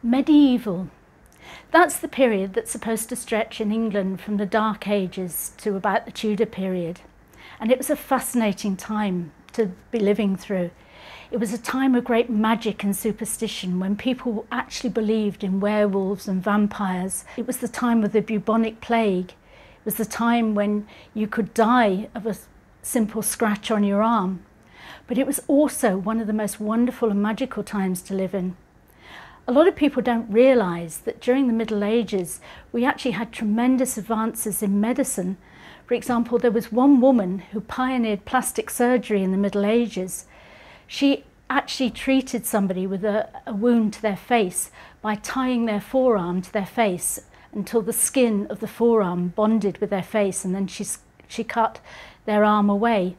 Medieval. That's the period that's supposed to stretch in England from the Dark Ages to about the Tudor period. And it was a fascinating time to be living through. It was a time of great magic and superstition when people actually believed in werewolves and vampires. It was the time of the bubonic plague. It was the time when you could die of a simple scratch on your arm. But it was also one of the most wonderful and magical times to live in. A lot of people don't realise that during the Middle Ages we actually had tremendous advances in medicine. For example, there was one woman who pioneered plastic surgery in the Middle Ages. She actually treated somebody with a wound to their face by tying their forearm to their face until the skin of the forearm bonded with their face, and then she cut their arm away.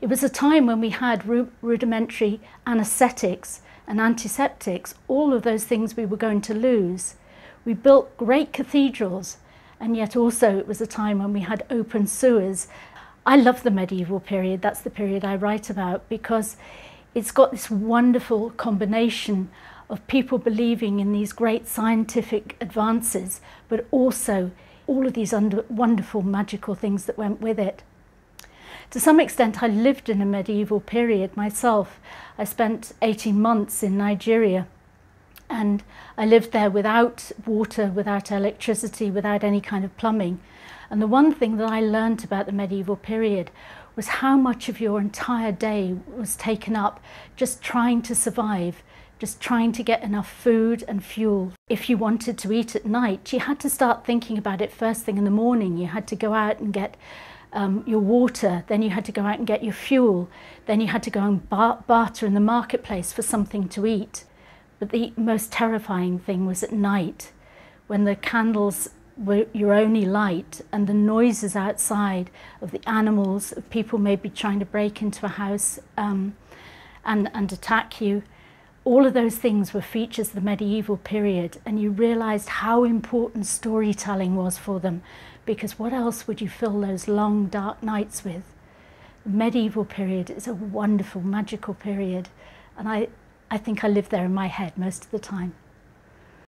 It was a time when we had rudimentary anaesthetics and antiseptics, all of those things we were going to lose. We built great cathedrals, and yet also it was a time when we had open sewers. I love the medieval period. That's the period I write about, because it's got this wonderful combination of people believing in these great scientific advances, but also all of these wonderful magical things that went with it. To some extent, I lived in a medieval period myself. I spent 18 months in Nigeria, and I lived there without water, without electricity, without any kind of plumbing. And the one thing that I learned about the medieval period was how much of your entire day was taken up just trying to survive, just trying to get enough food and fuel. If you wanted to eat at night, you had to start thinking about it first thing in the morning. You had to go out and get your water, then you had to go out and get your fuel, then you had to go and barter in the marketplace for something to eat. But the most terrifying thing was at night, when the candles were your only light, and the noises outside of the animals, of people maybe trying to break into a house and attack you. All of those things were features of the medieval period, and you realised how important storytelling was for them, because what else would you fill those long dark nights with? The medieval period is a wonderful, magical period, and I think I live there in my head most of the time.